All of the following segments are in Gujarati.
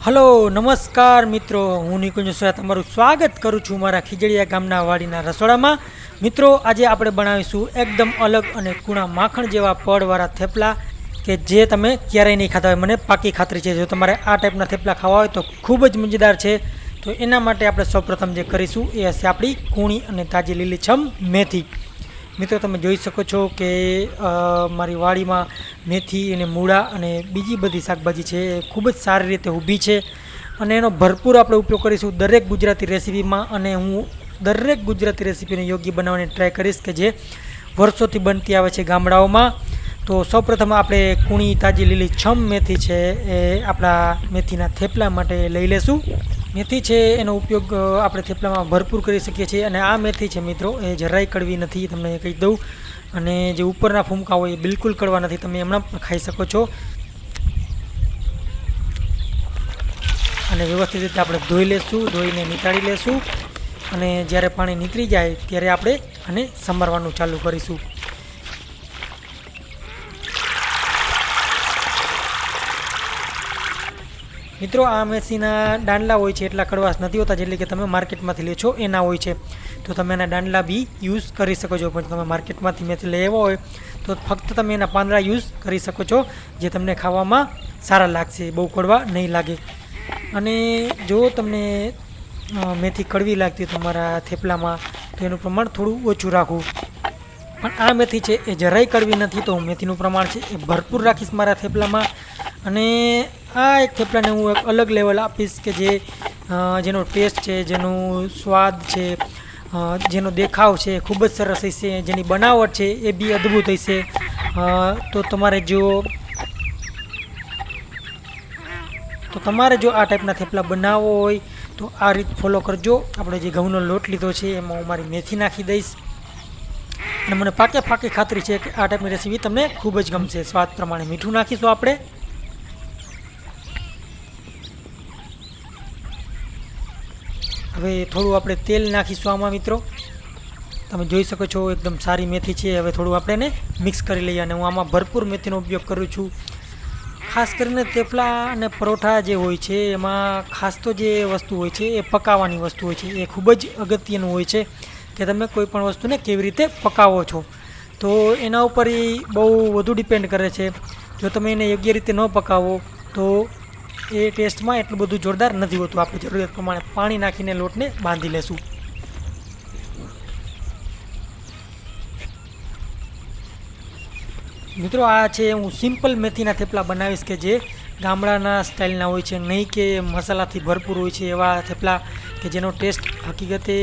હલો નમસ્કાર મિત્રો, હું નિકુંજ સોયા તમારું સ્વાગત કરું છું મારા ખીજડીયા ગામના વાડીના રસોડામાં. મિત્રો, આજે આપણે બનાવીશું એકદમ અલગ અને કૂણા માખણ જેવા પડવાળા થેપલા કે જે તમે ક્યારેય નહીં ખાતા હોય. મને પાકી ખાતરી છે, જો તમારે આ ટાઈપના થેપલા ખાવા હોય તો ખૂબ જ મજેદાર છે. તો એના માટે આપણે સૌપ્રથમ જે કરીશું એ હશે આપણી કૂણી અને તાજી લીલીછમ મેથી. મિત્રો, તમે જોઈ શકો છો કે મારી વાડીમાં મેથી અને મૂળા અને બીજી બધી શાકભાજી છે એ ખૂબ જ સારી રીતે ઊભી છે અને એનો ભરપૂર આપણે ઉપયોગ કરીશું દરેક ગુજરાતી રેસીપીમાં. અને હું દરેક ગુજરાતી રેસીપીને યોગ્ય બનાવવાની ટ્રાય કરીશ કે જે વર્ષોથી બનતી આવે છે ગામડાઓમાં. તો સૌપ્રથમ આપણે કૂણી તાજી લીલી છમ મેથી છે એ આપણા મેથીના થેપલા માટે લઈ લેશું. મેથી છે એનો ઉપયોગ આપણે થેપલામાં ભરપૂર કરી શકીએ છીએ. અને આ મેથી છે મિત્રો એ જરાય કડવી નથી, તમને કહી દઉં. અને જે ઉપરના ફૂમકા હોય એ બિલકુલ કડવા નથી, તમે એમના પણ ખાઈ શકો છો. અને વ્યવસ્થિત રીતે આપણે ધોઈ લેશું, ધોઈને નીતાળી લેશું. અને જ્યારે પાણી નીકળી જાય ત્યારે આપણે આને સમારવાનું ચાલુ કરીશું. મિત્રો, આ મેથીના દાંડલા હોય છે એટલા કડવાશ નથી હોતા જેટલી કે તમે માર્કેટમાંથી લે છો એના હોય છે. તો તમે એના દાંડલા બી યુઝ કરી શકો છો. પણ તમે માર્કેટમાંથી મેથી લઈ આવ્યા હોય તો ફક્ત તમે એના પાંદડા યુઝ કરી શકો છો, જે તમને ખાવામાં સારા લાગશે, બહુ કડવા નહીં લાગે. અને જો તમને મેથી કડવી લાગતી તમારા થેપલામાં તો એનું પ્રમાણ થોડું ઓછું રાખવું. પણ આ મેથી છે એ જરાય કડવી નથી, તો હું મેથીનું પ્રમાણ છે એ ભરપૂર રાખીશ મારા થેપલામાં. અને આ એક થેપલાને હું એક અલગ લેવલ આપીશ કે જેનો ટેસ્ટ છે, જેનું સ્વાદ છે, જેનો દેખાવ છે ખૂબ જ સરસ હશે, જેની બનાવટ છે એ બી અદ્ભુત હશે. તો તમારે જો આ ટાઈપના થેપલા બનાવવો હોય તો આ રીત ફોલો કરજો. આપણે જે ઘઉંનો લોટ લીધો છે એમાં હું મારી મેથી નાખી દઈશ. અને મને પાકી ખાતરી છે કે આ ટાઈપની રેસીપી તમને ખૂબ જ ગમશે. સ્વાદ પ્રમાણે મીઠું નાખીશું આપણે. હવે થોડું આપણે તેલ નાખીશું આમાં. મિત્રો, તમે જોઈ શકો છો એકદમ સારી મેથી છે. હવે થોડું આપણે એને મિક્સ કરી લઈએ. અને હું આમાં ભરપૂર મેથીનો ઉપયોગ કરું છું. ખાસ કરીને થેપલા અને પરોઠા જે હોય છે એમાં ખાસ તો જે વસ્તુ હોય છે એ પકાવવાની વસ્તુ હોય છે. એ ખૂબ જ અગત્યનું હોય છે કે તમે કોઈ પણ વસ્તુને કેવી રીતે પકાવો છો. તો એના ઉપર એ બહુ વધુ ડિપેન્ડ કરે છે. જો તમે એને યોગ્ય રીતે ન પકાવો તો એ ટેસ્ટમાં એટલું બધું જોરદાર નથી હોતું. આપણે જરૂરિયાત પ્રમાણે પાણી નાખીને લોટને બાંધી લેશું. મિત્રો, આ છે હું સિમ્પલ મેથીના થેપલા બનાવીશ કે જે ગામડાના સ્ટાઇલના હોય છે, નહીં કે મસાલાથી ભરપૂર હોય છે એવા થેપલા કે જેનો ટેસ્ટ હકીકતે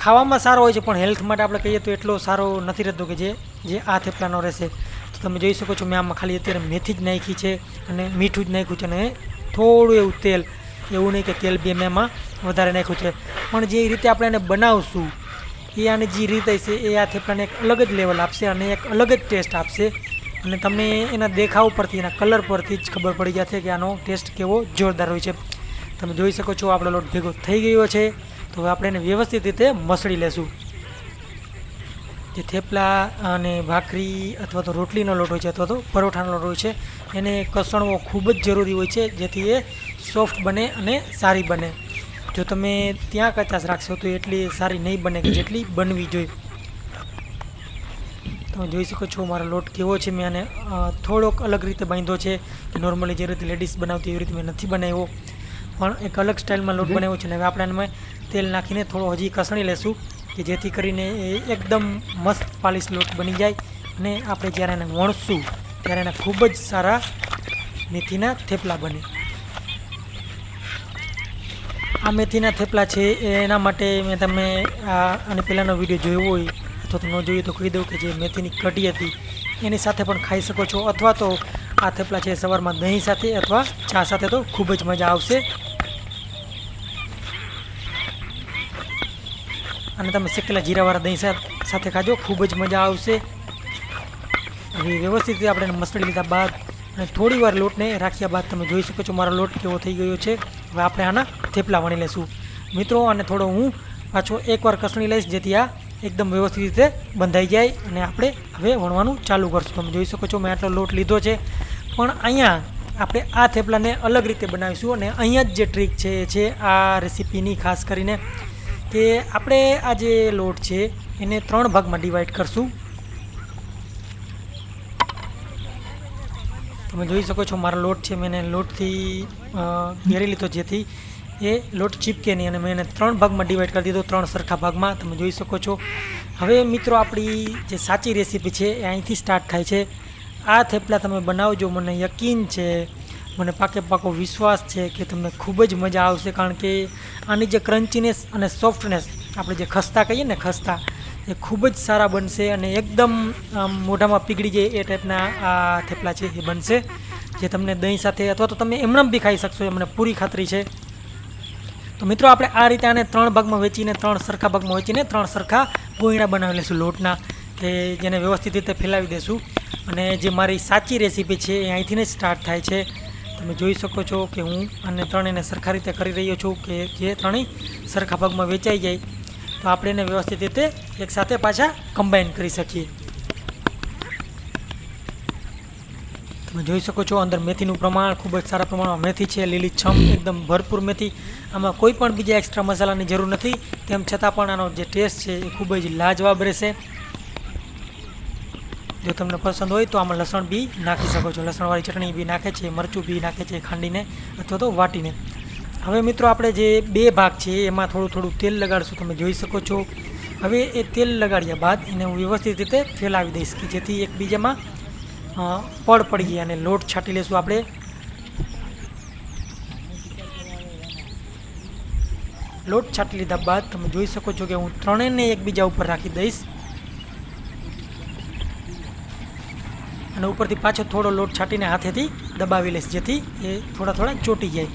ખાવામાં સારો હોય છે પણ હેલ્થ માટે આપણે કહીએ તો એટલો સારો નથી રહેતો કે જે આ થેપલાનો રહેશે. તો તમે જોઈ શકો છો મેં આમાં ખાલી અત્યારે મેથી જ નાખી છે અને મીઠું જ નાખ્યું છે અને થોડું એવું તેલ, એવું નહીં કે તેલ બી મેં એમાં વધારે નાખ્યું છે. પણ જે રીતે આપણે એને બનાવશું એ આની જે રીત હશે એ આ થેપલાને એક અલગ જ લેવલ આપશે અને એક અલગ જ ટેસ્ટ આપશે. અને તમને એના દેખાવ પરથી, એના કલર પરથી જ ખબર પડી જશે કે આનો ટેસ્ટ કેવો જોરદાર હોય છે. તમે જોઈ શકો છો આપણો લોટ ભેગો થઈ ગયો છે. તો હવે આપણે એને વ્યવસ્થિત રીતે મસળી લેશું. જે થેપલા અને ભાખરી અથવા તો રોટલીનો લોટ હોય છે અથવા તો પરોઠાનો લોટ હોય છે એને કસણવો ખૂબ જ જરૂરી હોય છે, જેથી એ સોફ્ટ બને અને સારી બને. જો તમે ત્યાં કચાશ રાખશો તો એટલી સારી નહીં બને કે જેટલી બનવી જોઈએ. તમે જોઈ શકો છો મારો લોટ કેવો છે. મેં આને થોડોક અલગ રીતે બાંધ્યો છે. નોર્મલી જે રીતે લેડીઝ બનાવતી એવી રીતે મેં નથી બનાવ્યો, પણ એક અલગ સ્ટાઇલમાં લોટ બનાવ્યો છે. અને હવે આપણે એમાં તેલ નાખીને થોડો હજી કસણી લેશું કે જેથી કરીને એ એકદમ મસ્ત પાલિશ લોટ બની જાય. અને આપણે જ્યારે એને વણશું ત્યારે એના ખૂબ જ સારા મેથીના થેપલા બને. આ મેથીના થેપલા છે એના માટે મેં તમે આને પહેલાંનો વિડીયો જોયો હોય અથવા તો ન જોઈએ તો કહી દઉં કે જે મેથીની કઢી હતી એની સાથે પણ ખાઈ શકો છો. અથવા તો આ થેપલા છે સવારમાં દહીં સાથે અથવા ચા સાથે તો ખૂબ જ મજા આવશે. અને તમે શેકેલા જીરાવાળા દહીં સાથે ખાજો, ખૂબ જ મજા આવશે. હવે વ્યવસ્થિત રીતે આપણે મસળી લીધા બાદ અને થોડી વાર લોટને રાખ્યા બાદ તમે જોઈ શકો છો મારો લોટ કેવો થઈ ગયો છે. હવે આપણે આના થેપલા વણી લઈશું. મિત્રો, અને થોડો હું પાછો એકવાર કસણી લઈશ જેથી આ એકદમ વ્યવસ્થિત રીતે બંધાઈ જાય. અને આપણે હવે વણવાનું ચાલુ કરશું. તમે જોઈ શકો છો મેં આટલો લોટ લીધો છે, પણ અહીંયા આપણે આ થેપલાને અલગ રીતે બનાવીશું અને અહીંયા જ જે ટ્રીક છે એ છે આ રેસીપીની ખાસ કરીને કે આપણે આ જે લોટ છે એને 3 ભાગમાં ડિવાઈડ કરશું. તમે જોઈ શકો છો મારો લોટ છે મેં એને લોટથી ઘેરી લીધો જેથી એ લોટ ચીપકે નહીં અને મેં એને 3 ભાગમાં ડિવાઈડ કરી દીધો, 3 સરખા ભાગમાં. તમે જોઈ શકો છો. હવે મિત્રો આપણી જે સાચી રેસીપી છે એ અહીંથી સ્ટાર્ટ થાય છે. આ થેપલા તમે બનાવજો, મને યકીન છે, મને પાકો વિશ્વાસ છે કે તમને ખૂબ જ મજા આવશે. કારણ કે આની જે ક્રન્ચીનેસ અને સોફ્ટનેસ, આપણે જે ખસ્તા કહીએ ને ખસ્તા, એ ખૂબ જ સારા બનશે અને એકદમ મોઢામાં પીગળી જાય એ ટાઈપના આ થેપલા છે એ બનશે, જે તમને દહીં સાથે અથવા તો તમે એમનેમ બી ખાઈ શકશો, એ મને પૂરી ખાતરી છે. તો મિત્રો આપણે આ રીતે આને 3 ભાગમાં વેચીને 3 સરખા ભાગમાં વેચીને 3 સરખા ગોયણા બનાવી લઈશું લોટના, કે જેને વ્યવસ્થિત રીતે ફેલાવી દઈશું. અને જે મારી સાચી રેસીપી છે એ અહીંથી જ સ્ટાર્ટ થાય છે. તમે જોઈ શકો છો કે હું આને ત્રણેયને સરખા રીતે કરી રહ્યો છું કે જે ત્રણેય સરખા ભાગમાં વેચાઈ જાય તો આપણે એને વ્યવસ્થિત રીતે એકસાથે પાછા કમ્બાઈન કરી શકીએ. તમે જોઈ શકો છો અંદર મેથીનું પ્રમાણ ખૂબ જ સારા પ્રમાણમાં મેથી છે, લીલી છમ એકદમ ભરપૂર મેથી. આમાં કોઈ પણ બીજા એક્સ્ટ્રા મસાલાની જરૂર નથી, તેમ છતાં પણ આનો જે ટેસ્ટ છે એ ખૂબ જ લાજવાબ રહેશે. જો તમને પસંદ હોય તો આમાં લસણ બી નાખી શકો છો, લસણવાળી ચટણી બી નાખે છે, મરચું બી નાખે છે ખાંડીને અથવા તો વાટીને. હવે મિત્રો આપણે જે 2 ભાગ છે એમાં થોડું તેલ લગાડશું. તમે જોઈ શકો છો. હવે એ તેલ લગાડ્યા બાદ એને હું વ્યવસ્થિત રીતે ફેલાવી દઈશ કે જેથી એકબીજામાં પડ પડી જાય અને લોટ છાંટી લઈશું આપણે. લોટ છાંટી લીધા બાદ તમે જોઈ શકો છો કે હું ત્રણેયને એકબીજા ઉપર રાખી દઈશ અને ઉપરથી પાછો થોડો લોટ છાંટીને હાથેથી દબાવી લઈશ જેથી એ થોડા ચોંટી જાય.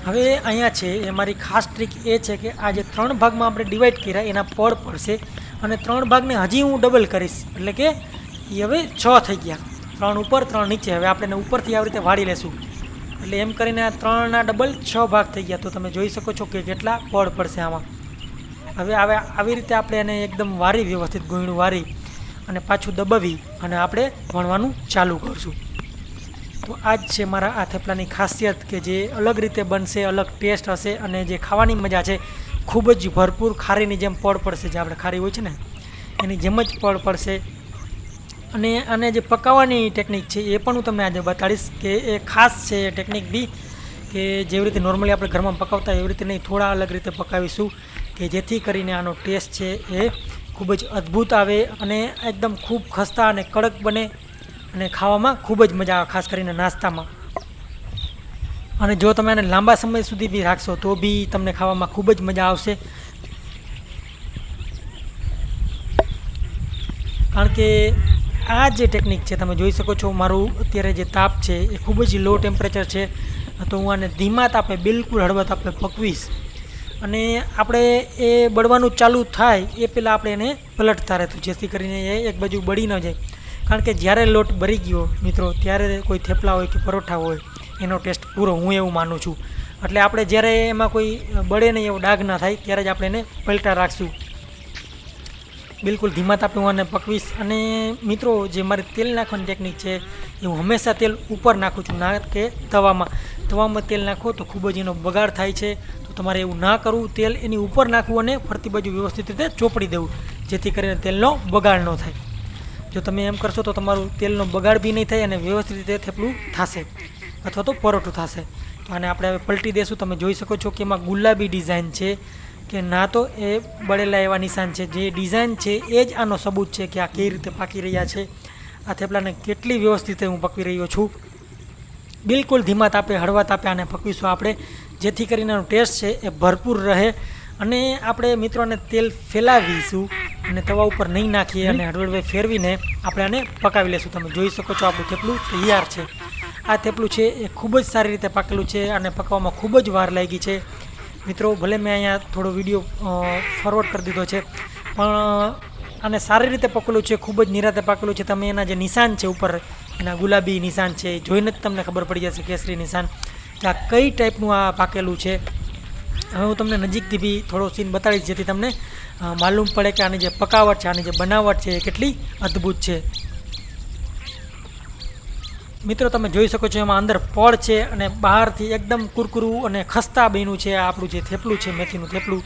હવે અહીંયા છે એ મારી ખાસ ટ્રીક એ છે કે આ જે 3 ભાગમાં આપણે ડિવાઈડ કર્યા એના પડ પડશે અને 3 ભાગને હજી હું ડબલ કરીશ, એટલે કે એ હવે 6 થઈ ગયા, 3 ઉપર 3 નીચે. હવે આપણે એને ઉપરથી આવી રીતે વાળી લેશું એટલે એમ કરીને આ 3ના ડબલ 6 ભાગ થઈ ગયા. તો તમે જોઈ શકો છો કે કેટલા પડ પડશે આમાં. હવે આવી રીતે આપણે એને એકદમ વારી, વ્યવસ્થિત ગોયણું વારી અને પાછું દબાવી અને આપણે વણવાનું ચાલુ કરશું. તો આ જ છે મારા આ થેપલાની ખાસિયત કે જે અલગ રીતે બનશે, અલગ ટેસ્ટ હશે અને જે ખાવાની મજા છે ખૂબ જ ભરપૂર ખારીની જેમ પડ પડશે. જે આપણે ખારી હોય છે ને એની જેમ જ પડ પડશે. અને આને જે પકાવવાની ટેકનિક છે એ પણ હું તમને આજે બતાડીશ કે એ ખાસ છે એ ટેકનિક બી, કે જેવી રીતે નોર્મલી આપણે ઘરમાં પકાવતા એવી રીતે નહીં, થોડા અલગ રીતે પકાવીશું કે જેથી કરીને આનો ટેસ્ટ છે એ ખૂબ જ અદ્ભુત આવે અને એકદમ ખૂબ ખસ્તા અને કડક બને અને ખાવામાં ખૂબ જ મજા આવે, ખાસ કરીને નાસ્તામાં. અને જો તમે આને લાંબા સમય સુધી બી રાખશો તો બી તમને ખાવામાં ખૂબ જ મજા આવશે. કારણ કે આ જે ટેકનિક છે તમે જોઈ શકો છો, મારું અત્યારે જે તાપ છે એ ખૂબ જ લો ટેમ્પરેચર છે, તો હું આને ધીમા તાપે, બિલકુલ હળવા તાપે પકવીશ અને આપણે એ બળવાનું ચાલુ થાય એ પહેલાં આપણે એને પલટતા રહેતું જેથી કરીને એ એક બાજુ બળી ન જાય. કારણ કે જ્યારે લોટ બળી ગયો મિત્રો ત્યારે કોઈ થેપલા હોય કે પરોઠા હોય એનો ટેસ્ટ પૂરો, હું એવું માનું છું. એટલે આપણે જ્યારે એમાં કોઈ બળે નહીં, એવો ડાઘ ના થાય ત્યારે જ આપણે એને પલટા રાખશું. બિલકુલ ધીમા તાપે હું આને પકવીશ. અને મિત્રો જે મારી તેલ નાખવાની ટેકનિક છે એ હું હંમેશા તેલ ઉપર નાખું છું, ના કે તવામાં તેલ નાખો તો ખૂબ જ એનો બગાડ થાય છે. તો તમારે એવું ના કરવું, તેલ એની ઉપર નાખવું અને ફરતી બાજુ વ્યવસ્થિત રીતે ચોપડી દેવું જેથી કરીને તેલનો બગાડ ન થાય. જો તમે એમ કરશો તો તમારું તેલનો બગાડ બી નહીં થાય અને વ્યવસ્થિત રીતે થેપલું થશે અથવા તો પરોઠું થશે. તો આને આપણે હવે પલટી દેશું. તમે જોઈ શકો છો કે એમાં ગુલાબી ડિઝાઇન છે કે ના તો એ બળેલા એવા નિશાન છે. જે ડિઝાઇન છે એ જ આનો સબૂત છે કે આ કેવી રીતે પાકી રહ્યા છે. આ થેપલાને કેટલી વ્યવસ્થિત હું પકવી રહ્યો છું. બિલકુલ ધીમા તાપે, હળવા તાપે આને પકવીશું આપણે જેથી કરીને એનો ટેસ્ટ છે એ ભરપૂર રહે. અને આપણે મિત્રોને તેલ ફેલાવીશું અને તવા ઉપર નહીં નાખીએ અને હળવે ફેરવીને આપણે આને પકાવી લઈશું. તમે જોઈ શકો છો આપણું થેપલું તૈયાર છે. આ થેપલું છે એ ખૂબ જ સારી રીતે પાકેલું છે અને પકાવવામાં ખૂબ જ વાર લાગી છે. મિત્રો ભલે મેં અહીંયા થોડો વિડીયો ફોરવર્ડ કરી દીધો છે પણ આને સારી રીતે પકેલું છે, ખૂબ જ નિરાતે પાકેલું છે. તમે એના જે નિશાન છે ઉપર, એના ગુલાબી નિશાન છે જોઈને જ તમને ખબર પડી જશે, કેસરી નિશાન, કે આ કઈ ટાઈપનું આ પાકેલું છે. હવે હું તમને નજીકથી બી થોડો સીન બતાડીશ જેથી તમને માલુમ પડે કે આની જે પકાવટ છે, આની જે બનાવટ છે એ કેટલી અદ્ભુત છે. મિત્રો તમે જોઈ શકો છો એમાં અંદર પડ છે અને બહારથી એકદમ કુરકુરું અને ખસ્તા બન્યું છે આ આપણું જે થેપલું છે મેથીનું થેપલું.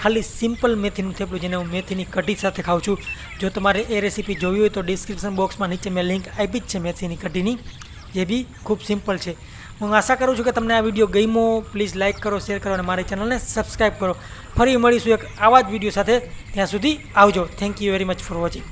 ખાલી સિમ્પલ મેથીનું થેપલું જેને હું મેથીની કઢી સાથે ખાઉં છું. જો તમારે એ રેસીપી જોવી હોય તો ડિસ્ક્રિપ્શન બોક્સમાં નીચે મેં લિંક આપી જ છે મેથીની કઢીની, જે બી ખૂબ સિમ્પલ છે. હું આશા કરું છું કે તમને આ વિડીયો ગમ્યો. પ્લીઝ લાઇક કરો, શેર કરો અને મારી ચેનલને સબસ્ક્રાઈબ કરો. ફરી મળીશું એક આવા જ વિડીયો સાથે. ત્યાં સુધી આવજો. Thank you very much for watching.